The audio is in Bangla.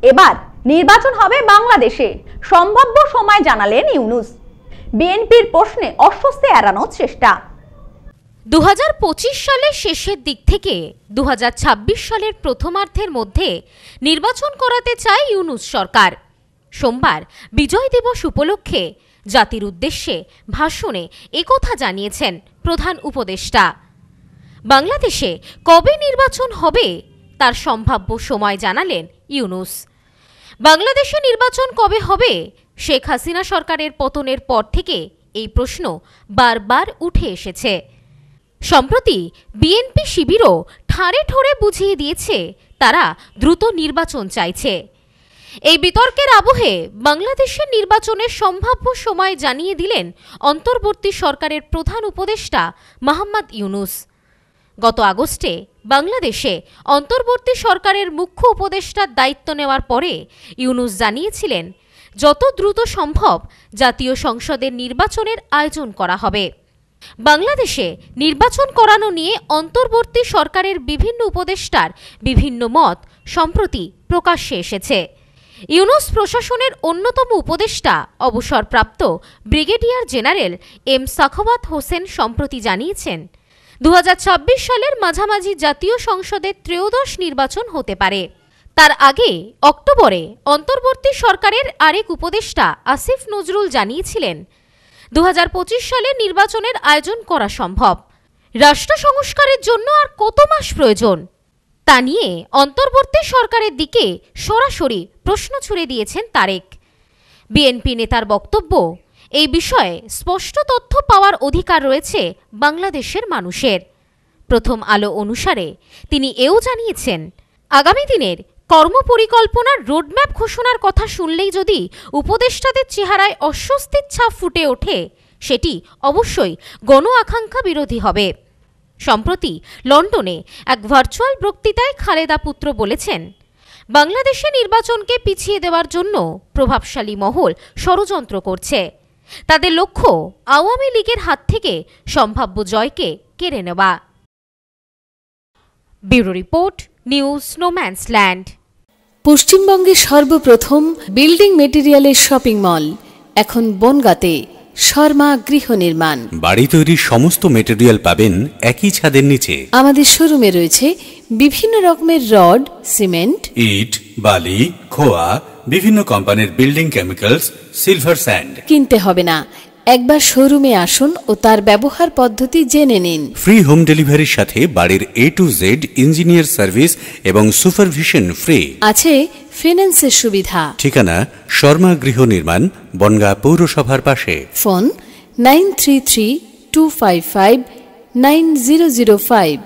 এবার নির্বাচন হবে বাংলাদেশে, সম্ভাব্য সময় জানালেন ইউনূস। বিএনপির প্রশ্নে অস্বস্তি এড়ানোর চেষ্টা। 2025 সালের শেষের দিক থেকে 2026 সালের প্রথমার্ধের মধ্যে নির্বাচন করাতে চায় ইউনূস সরকার। সোমবার বিজয় দিবস উপলক্ষে জাতির উদ্দেশ্যে ভাষণে একথা জানিয়েছেন প্রধান উপদেষ্টা। বাংলাদেশে কবে নির্বাচন হবে তার সম্ভাব্য সময় জানালেন ইউনূস। বাংলাদেশে নির্বাচন কবে হবে? শেখ হাসিনা সরকারের পতনের পর থেকে এই প্রশ্ন বারবার উঠে এসেছে। সম্প্রতি বিএনপি শিবিরও ঠাড়ে ঠোড়ে বুঝিয়ে দিয়েছে তারা দ্রুত নির্বাচন চাইছে। এই বিতর্কের আবহে বাংলাদেশের নির্বাচনের সম্ভাব্য সময় জানিয়ে দিলেন অন্তর্বর্তী সরকারের প্রধান উপদেষ্টা মোহাম্মদ ইউনূস। গত আগস্টে বাংলাদেশে অন্তর্বর্তী সরকারের মুখ্য উপদেষ্টার দায়িত্ব নেওয়ার পরে ইউনূস জানিয়েছিলেন যত দ্রুত সম্ভব জাতীয় সংসদের নির্বাচনের আয়োজন করা হবে। বাংলাদেশে নির্বাচন করানো নিয়ে অন্তর্বর্তী সরকারের বিভিন্ন উপদেষ্টার বিভিন্ন মত সম্প্রতি প্রকাশ্যে এসেছে। ইউনূস প্রশাসনের অন্যতম উপদেষ্টা অবসরপ্রাপ্ত brigadier general M Sakhawat Hossain সম্প্রতি জানিয়েছেন 2026 সালের মাঝামাঝি জাতীয় সংসদের ত্রয়োদশ নির্বাচন হতে পারে। তার আগে অক্টোবরে অন্তর্বর্তী সরকারের আরেক উপদেষ্টা আসিফ নজরুল জানিয়েছিলেন 2025 সালে নির্বাচনের আয়োজন করা সম্ভব। রাষ্ট্র সংস্কারের জন্য আর কত মাস প্রয়োজন তা নিয়ে অন্তর্বর্তী সরকারের দিকে সরাসরি প্রশ্ন ছুড়ে দিয়েছেন তারেক। বিএনপি নেতার বক্তব্য, এই বিষয়ে স্পষ্ট তথ্য পাওয়ার অধিকার রয়েছে বাংলাদেশের মানুষের। প্রথম আলো অনুসারে তিনি এও জানিয়েছেন আগামী দিনের কর্মপরিকল্পনার রোডম্যাপ ঘোষণার কথা শুনলেই যদি উপদেষ্টাদের চেহারায় অস্বস্তির ছাপ ফুটে ওঠে সেটি অবশ্যই গণ আকাঙ্ক্ষা বিরোধী হবে। সম্প্রতি লন্ডনে এক ভার্চুয়াল বক্তৃতায় খালেদা পুত্র বলেছেন বাংলাদেশে নির্বাচনকে পিছিয়ে দেওয়ার জন্য প্রভাবশালী মহল ষড়যন্ত্র করছে। তাদের লক্ষ্য আওয়ামী লীগের হাত থেকে সম্ভাব্য জয়কে কেড়ে নেওয়া। Bureau report, news no man's land. পশ্চিমবঙ্গের সর্বপ্রথম বিল্ডিং মেটেরিয়ালের শপিং মল এখন বনগাঁতে। শর্মা গৃহ নির্মাণ। বাড়ি তৈরির সমস্ত মেটেরিয়াল পাবেন একই ছাদের নিচে। আমাদের শোরুমে রয়েছে বিভিন্ন রকমের রড, সিমেন্ট, ইট, বালি, খোয়া, বিভিন্ন কোম্পানির বিল্ডিং কেমিক্যালস, সিলভার স্যান্ড। কিনতে হবে না, একবার শোরুমে আসুন ও তার ব্যবহার পদ্ধতি জেনে নিন। ফ্রি হোম ডেলিভারির সাথে বাড়ির A to Z engineer service এবং সুপারভিশন ফ্রি। আছে ফিন্যান্সের সুবিধা। ঠিকানা শর্মা গৃহ নির্মাণ, বনগাঁ পৌরসভার পাশে। ফোন 9332559005।